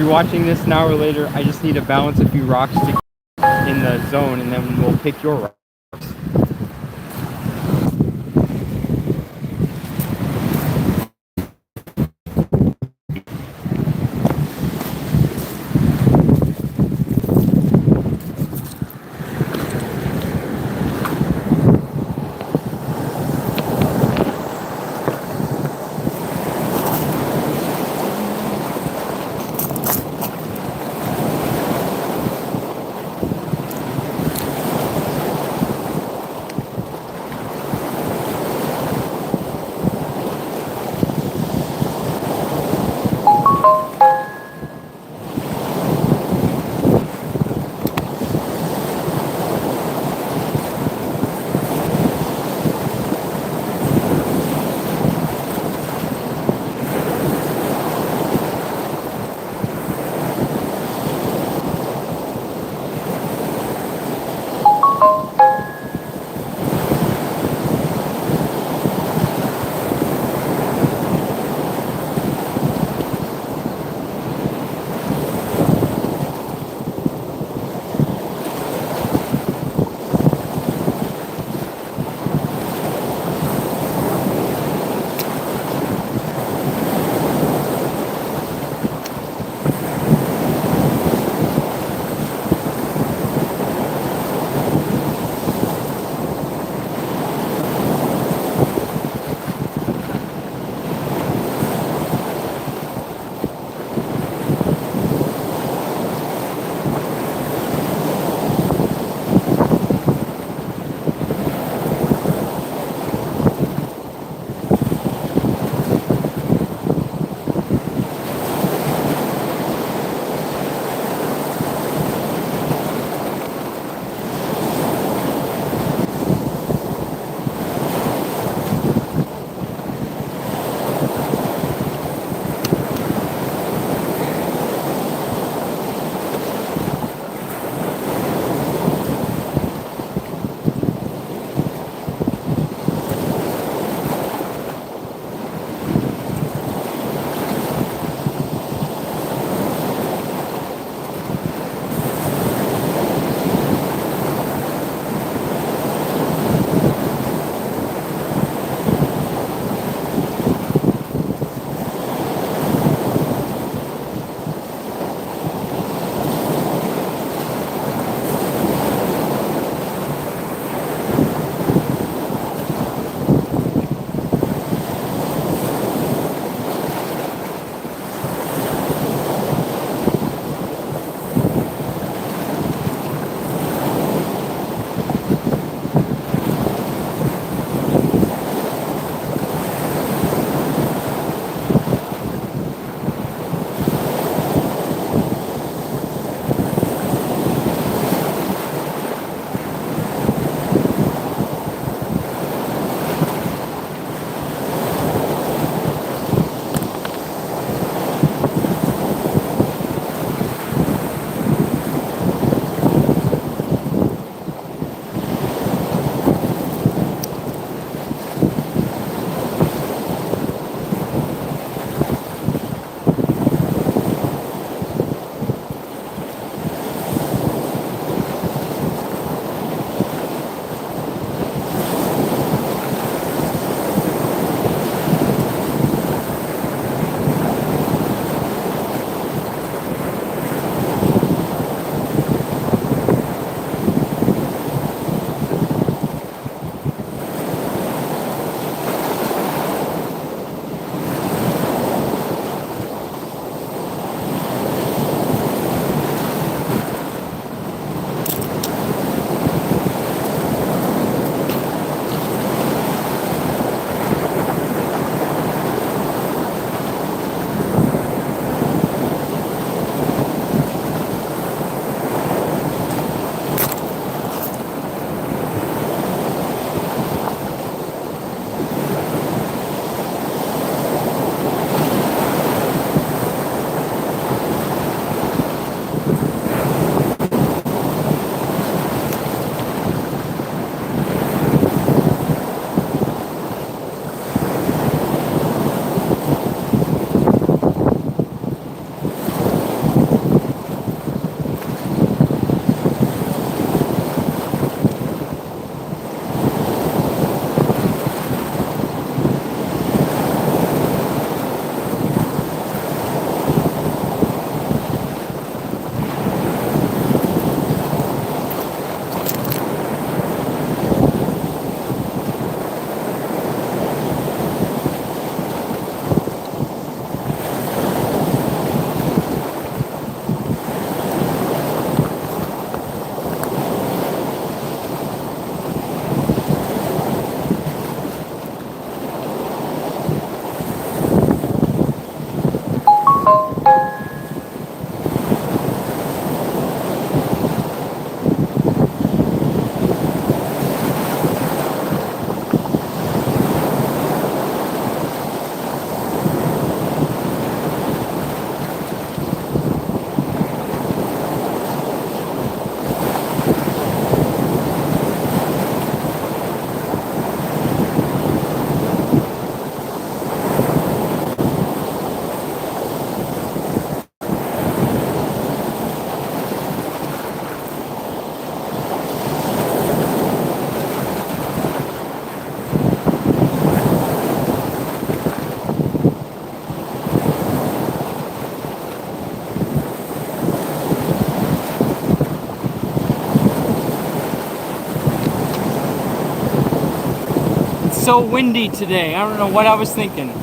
you're watching this an hour later, I just need to balance a few rocks to get in the zone, and then we'll pick your rocks. so windy today. I don't know what I was thinking.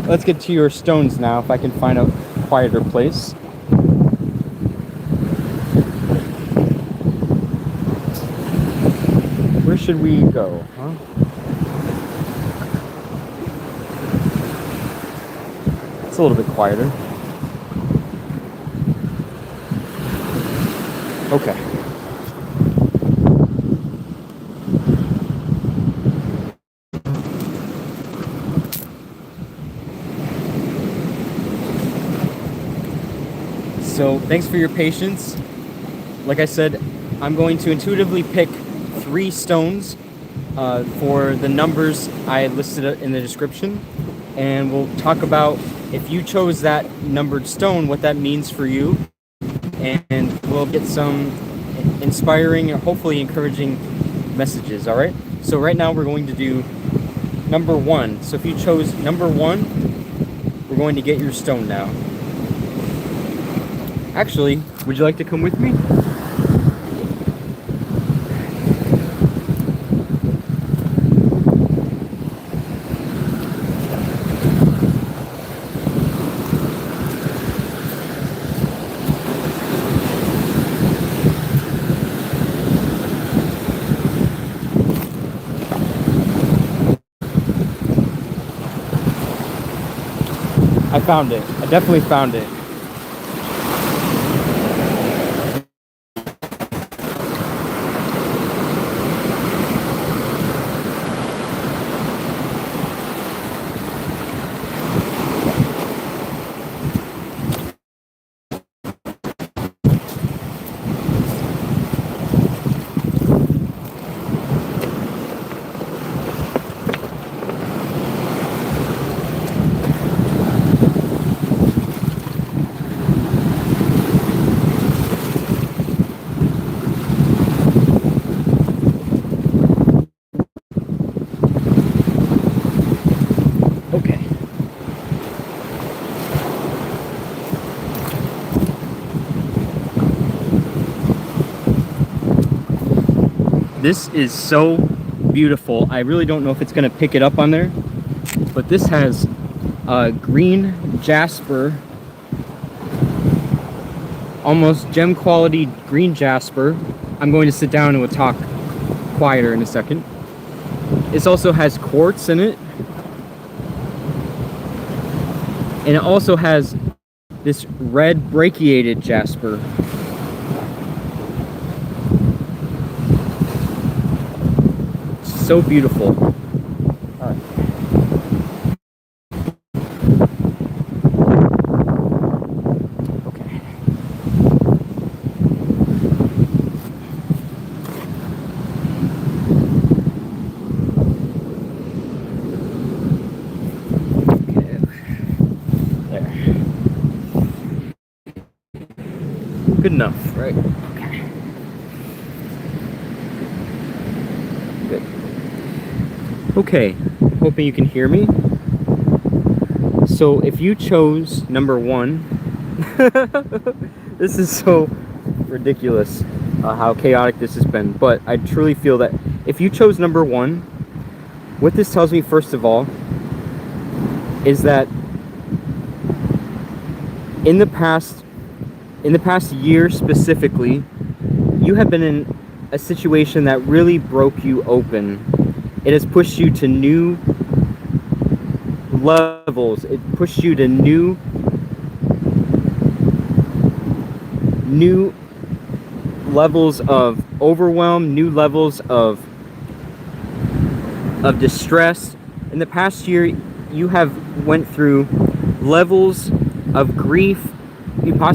Let's get to your stones now, if I can find a quieter place. Where should we go, huh? It's a little bit quieter. Okay. So thanks for your patience. Like I said, I'm going to intuitively pick 3 stones for the numbers I listed in the description, and we'll talk about if you chose that numbered stone, what that means for you, and we'll get some inspiring and hopefully encouraging messages. All right, so right now we're going to do number 1. So if you chose number 1, we're going to get your stone now. Actually, would you like to come with me? I found it. I definitely found it. This is so beautiful. I really don't know if it's going to pick it up on there, but this has green jasper, almost gem quality green jasper. I'm going to sit down and we'll talk quieter in a second. This also has quartz in it, and it also has this red brachiated jasper. So beautiful. All right. Okay. There. Good enough, right? Okay. Good. Okay, hoping you can hear me. So if you chose number one, this is so ridiculous how chaotic this has been, but I truly feel that if you chose number one, what this tells me first of all is that in the past year specifically, you have been in a situation that really broke you open. It has pushed you to new levels. It pushed you to new levels of overwhelm, new levels of distress. In the past year, you have went through levels of grief.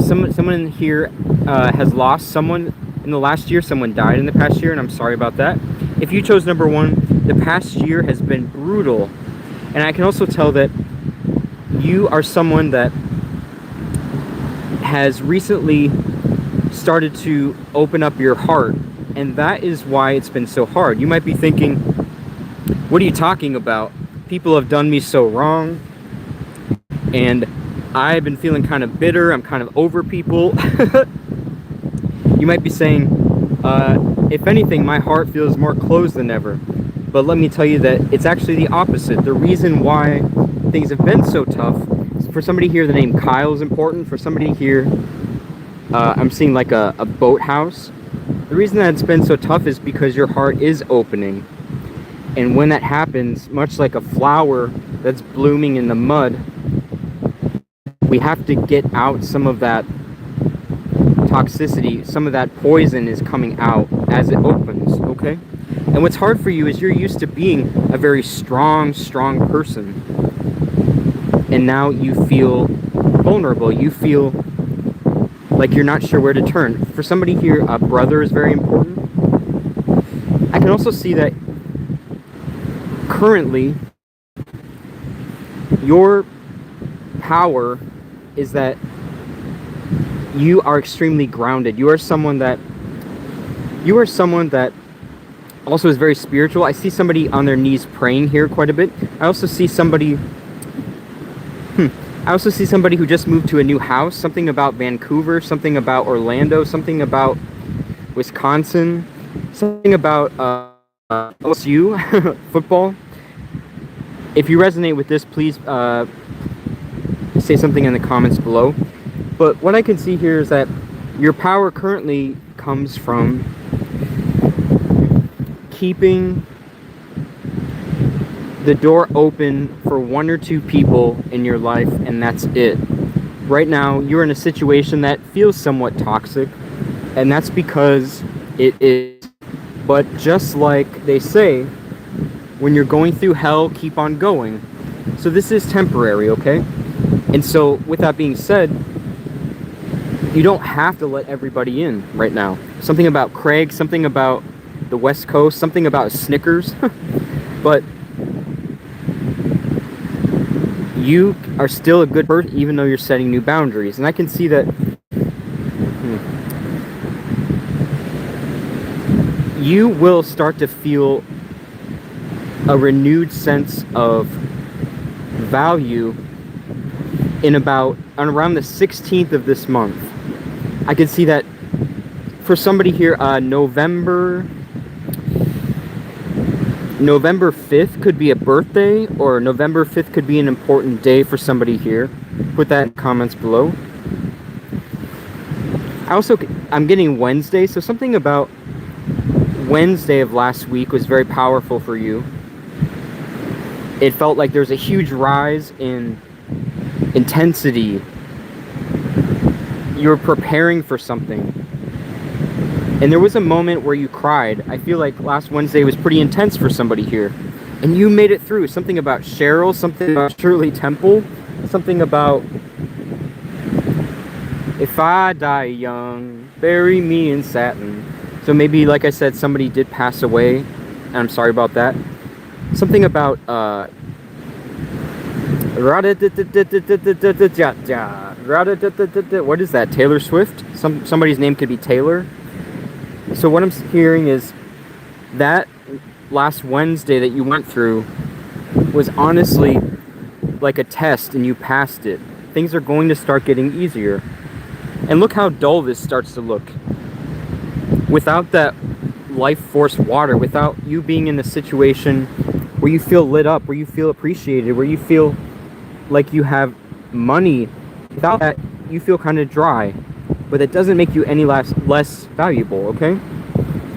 Someone here has lost someone in the last year. Someone died in the past year, and I'm sorry about that. If you chose number one, the past year has been brutal. And I can also tell that you are someone that has recently started to open up your heart, and that is why it's been so hard. You might be thinking, what are you talking about? People have done me so wrong, and I've been feeling kind of bitter. I'm kind of over people. You might be saying, if anything, my heart feels more closed than ever. But let me tell you that it's actually the opposite. The reason why things have been so tough, for somebody here, the name Kyle is important. For somebody here, I'm seeing like a boathouse. The reason that it's been so tough is because your heart is opening. And when that happens, much like a flower that's blooming in the mud, we have to get out some of that toxicity. Some of that poison is coming out as it opens, okay? And what's hard for you is you're used to being a very strong person. And now you feel vulnerable. You feel like you're not sure where to turn. For somebody here, a brother is very important. I can also see that currently your power is that you are extremely grounded. You are someone that also is very spiritual. I see somebody on their knees praying here quite a bit. I also see somebody who just moved to a new house. Something about Vancouver, something about Orlando, something about Wisconsin, something about LSU football. If you resonate with this, please say something in the comments below. But what I can see here is that your power currently comes from keeping the door open for one or two people in your life, and that's it. Right now, you're in a situation that feels somewhat toxic, and that's because it is. But just like they say, when you're going through hell, keep on going. So this is temporary, okay? And so with that being said, you don't have to let everybody in right now. Something about Craig, something about the West Coast, something about Snickers. But you are still a good person even though you're setting new boundaries. And I can see that you will start to feel a renewed sense of value around the 16th of this month. I can see that for somebody here, November 5th could be a birthday, or November 5th could be an important day for somebody here. Put that in comments below. I'm getting Wednesday, so something about Wednesday of last week was very powerful for you. It felt like there was a huge rise in intensity. You were preparing for something. And there was a moment where you cried. I feel like last Wednesday was pretty intense for somebody here. And you made it through. Something about Cheryl, something about Shirley Temple, something about if I die young, bury me in satin. So maybe, like I said, somebody did pass away, and I'm sorry about that. Something about what is that? Taylor Swift? Somebody's name could be Taylor. So what I'm hearing is that last Wednesday that you went through was honestly like a test and you passed it. Things are going to start getting easier. And look how dull this starts to look. Without that life force water, without you being in a situation where you feel lit up, where you feel appreciated, where you feel like you have money, without that, you feel kind of dry. But that doesn't make you any less valuable, okay?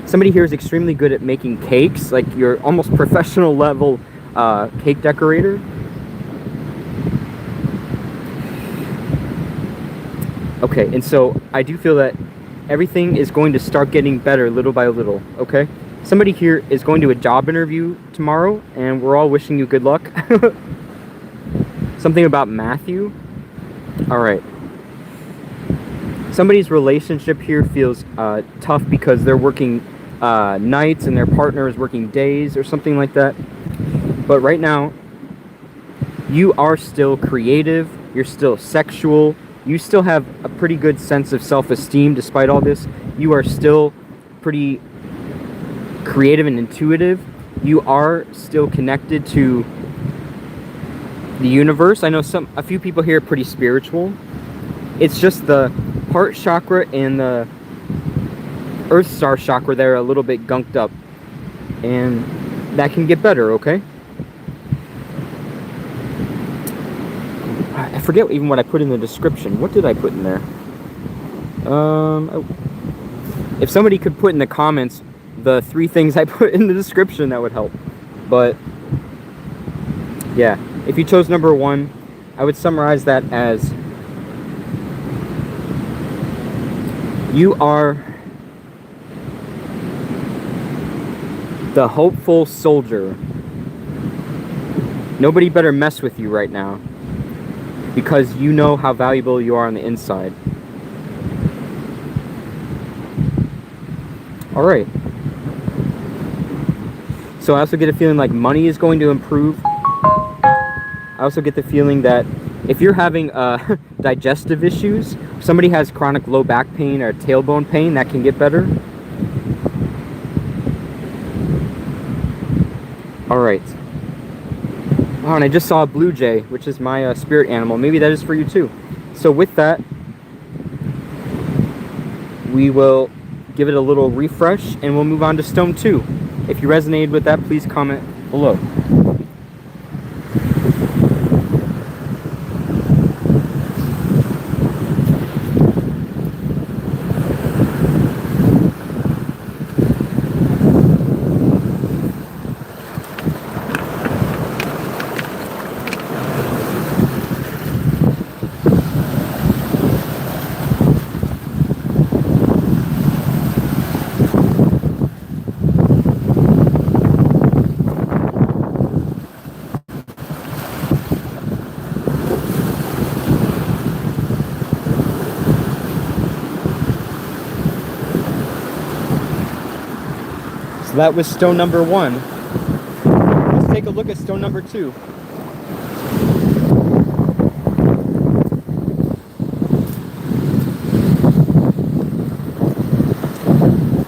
Somebody here is extremely good at making cakes, like you're almost professional level cake decorator. Okay, and so I do feel that everything is going to start getting better little by little, okay? Somebody here is going to a job interview tomorrow, and we're all wishing you good luck. Something about Matthew. All right. Somebody's relationship here feels tough because they're working nights and their partner is working days or something like that. But right now, you are still creative. You're still sexual. You still have a pretty good sense of self-esteem despite all this. You are still pretty creative and intuitive. You are still connected to the universe. I know a few people here are pretty spiritual. It's just the heart chakra and the earth star chakra that are a little bit gunked up. And that can get better, okay? I forget even what I put in the description. What did I put in there? If somebody could put in the comments the 3 things I put in the description, that would help. But yeah, if you chose number 1, I would summarize that as you are the hopeful soldier. Nobody better mess with you right now, because you know how valuable you are on the inside. Alright. So I also get a feeling like money is going to improve. I also get the feeling that if you're having digestive issues, if somebody has chronic low back pain or tailbone pain, that can get better. Alright. Wow, and I just saw a blue jay, which is my spirit animal. Maybe that is for you too. So with that, we will give it a little refresh and we'll move on to stone 2. If you resonated with that, please comment below. So that was stone number 1. Let's take a look at stone number 2.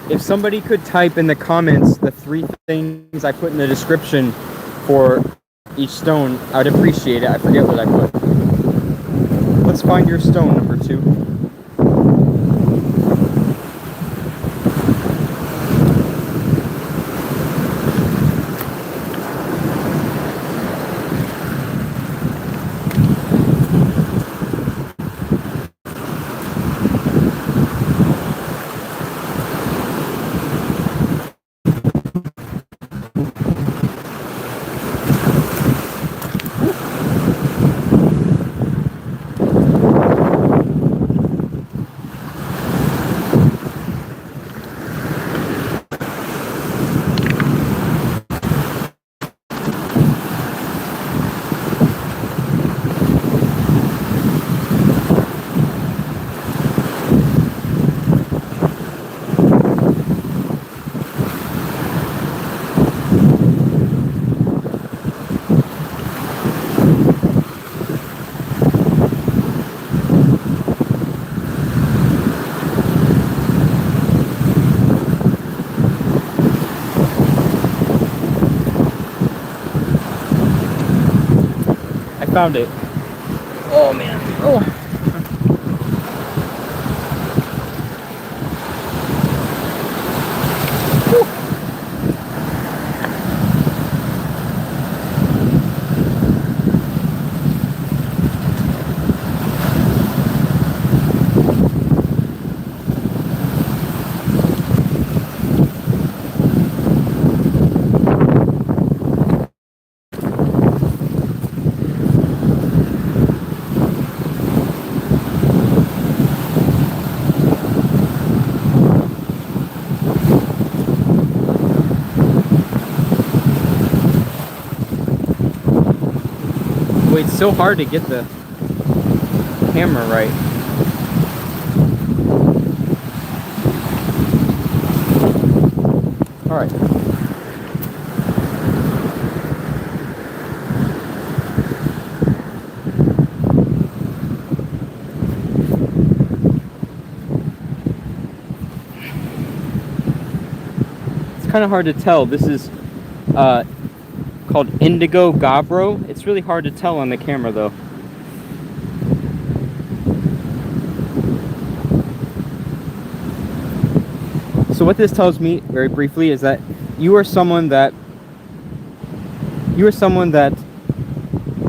If somebody could type in the comments the 3 things I put in the description for each stone, I would appreciate it. I forget what I put. Let's find your stone number 2. found it. Oh man. Oh. Wait, it's so hard to get the camera right. All right. It's kind of hard to tell. This is called Indigo Gabbro. It's really hard to tell on the camera though. So what this tells me, very briefly, is that you are someone that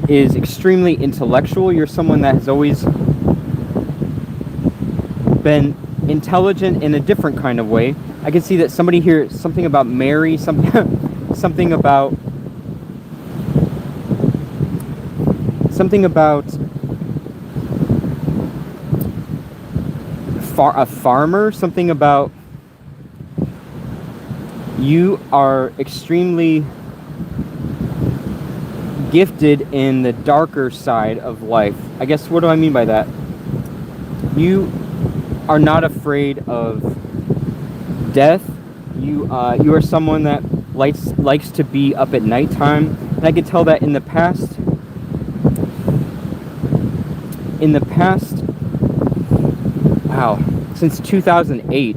is extremely intellectual. You're someone that has always been intelligent in a different kind of way. I can see that somebody here, something about Mary, something about a farmer, something about you are extremely gifted in the darker side of life. I guess, what do I mean by that? You are not afraid of death. You are someone that likes to be up at nighttime, and I can tell that in the past. Wow, since 2008.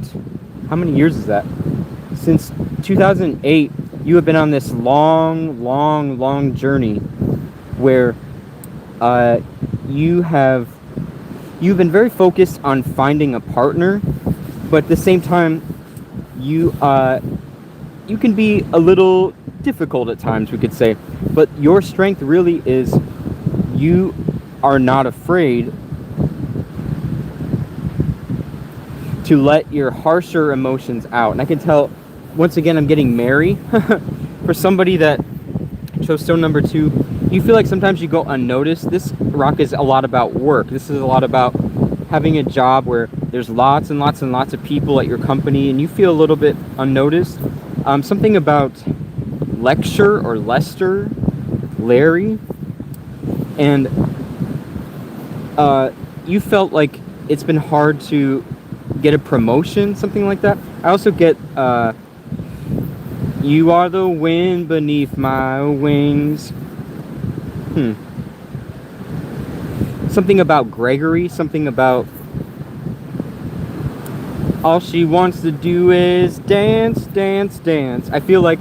How many years is that? Since 2008, you have been on this long journey where you've been very focused on finding a partner, but at the same time, you can be a little difficult at times, we could say. But your strength really is you are not afraid to let your harsher emotions out. And I can tell, once again, I'm getting merry. For somebody that chose stone number 2, you feel like sometimes you go unnoticed. This rock is a lot about work. This is a lot about having a job where there's lots and lots and lots of people at your company and you feel a little bit unnoticed. Something about lecture or Lester, Larry, and you felt like it's been hard to get a promotion, something like that. I also get you are the wind beneath my wings. Something about Gregory, something about all she wants to do is dance, dance, dance. I feel like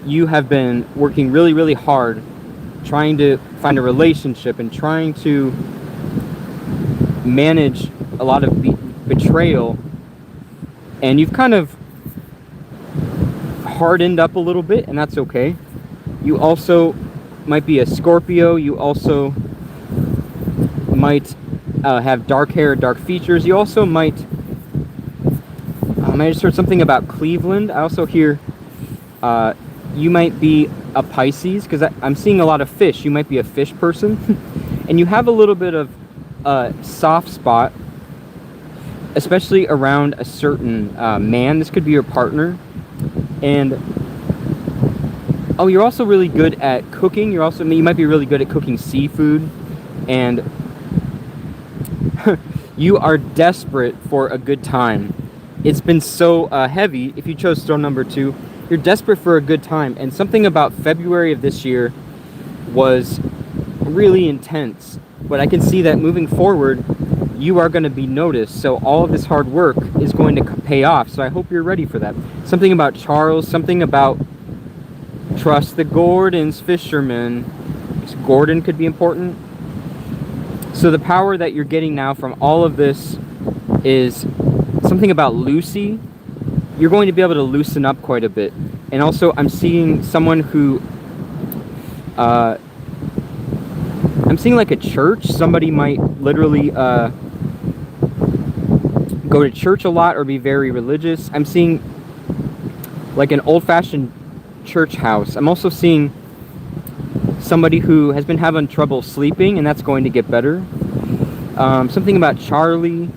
you have been working really hard trying to find a relationship and trying to manage a lot of betrayal, and you've kind of hardened up a little bit, and that's okay. You also might be a Scorpio. You also might have dark hair, dark features. You also might I just heard something about Cleveland. I also hear you might be a Pisces, because I'm seeing a lot of fish. You might be a fish person. And you have a little bit of a soft spot, especially around a certain man. This could be your partner. And oh, you're also really good at cooking. You might be really good at cooking seafood. And you are desperate for a good time. It's been so heavy. If you chose stone number 2, you're desperate for a good time. And something about February of this year was really intense. But I can see that moving forward, you are going to be noticed. So all of this hard work is going to pay off. So I hope you're ready for that. Something about Charles, something about trust the Gordons, fishermen. Gordon could be important. So the power that you're getting now from all of this is something about Lucy. You're going to be able to loosen up quite a bit. And also, I'm seeing someone who, I'm seeing like a church. Somebody might literally go to church a lot or be very religious. I'm seeing like an old-fashioned church house. I'm also seeing somebody who has been having trouble sleeping, and that's going to get better. Something about Charlie.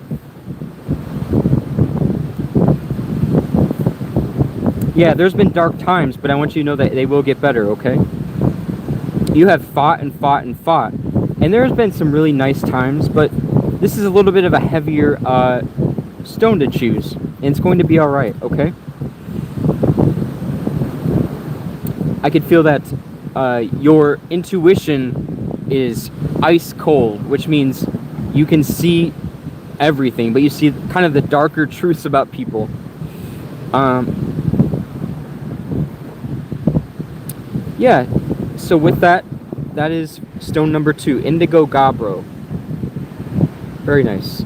Yeah, there's been dark times, but I want you to know that they will get better, okay? You have fought and fought and fought, and there's been some really nice times, but this is a little bit of a heavier stone to choose, and it's going to be alright, okay? I could feel that your intuition is ice cold, which means you can see everything, but you see kind of the darker truths about people. Yeah, so with that, that is stone number 2, Indigo Gabbro. Very nice.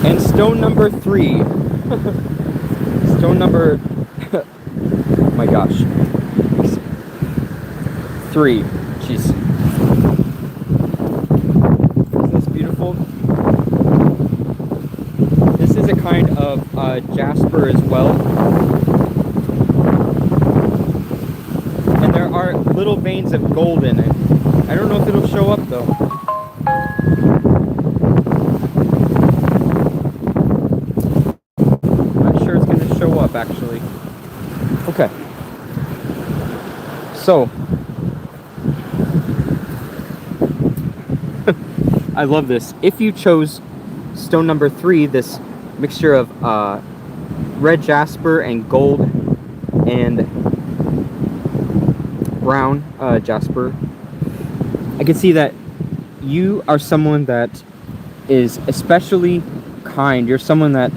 And stone number 3. Stone number... oh my gosh. 3. Jeez. Isn't this beautiful? This is a kind of jasper as well. And there are little veins of gold in it. I don't know if it'll show up though. Show up actually. Okay. So I love this. If you chose stone number 3, this mixture of red jasper and gold and brown jasper, I can see that you are someone that is especially kind. You're someone that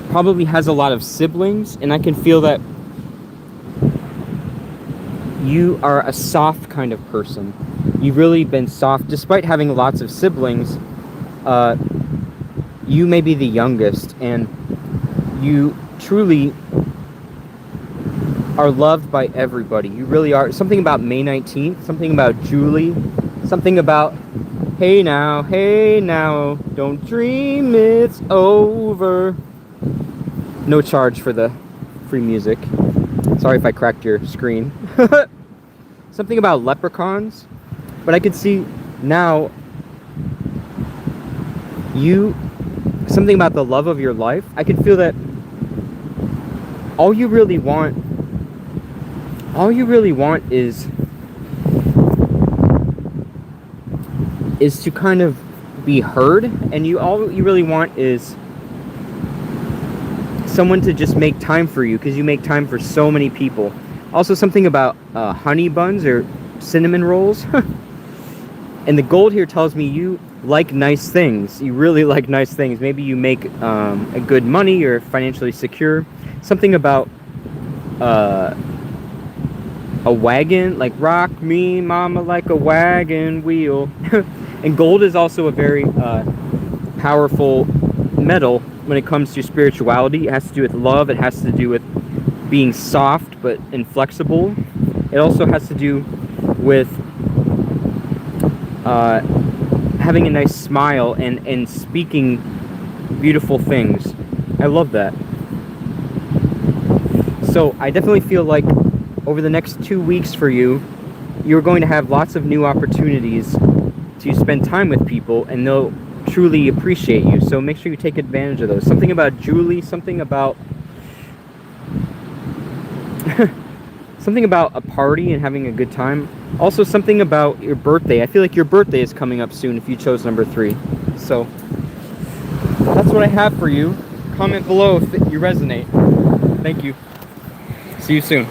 probably has a lot of siblings, and I can feel that you are a soft kind of person. You've really been soft despite having lots of siblings. You may be the youngest, and you truly are loved by everybody. You really are. Something about May 19th, something about Julie, something about hey now, don't dream it's over. No charge for the free music. Sorry if I cracked your screen. Something about leprechauns. But I could see now something about the love of your life. I can feel that all you really want is to kind of be heard, and all you really want is someone to just make time for you, because you make time for so many people. Also something about honey buns or cinnamon rolls. And the gold here tells me you like nice things. You really like nice things. Maybe you make a good money, or financially secure. Something about a wagon, like rock me mama like a wagon wheel. And gold is also a very powerful metal when it comes to spirituality. It has to do with love. It has to do with being soft but inflexible. It also has to do with having a nice smile and speaking beautiful things. I love that. So I definitely feel like over the next 2 weeks for you, you're going to have lots of new opportunities to spend time with people, and they'll truly appreciate you. So make sure you take advantage of those. Something about Julie, something about something about a party and having a good time. Also, something about your birthday. I feel like your birthday is coming up soon if you chose number 3. So, that's what I have for you. Comment below if you resonate. Thank you. See you soon.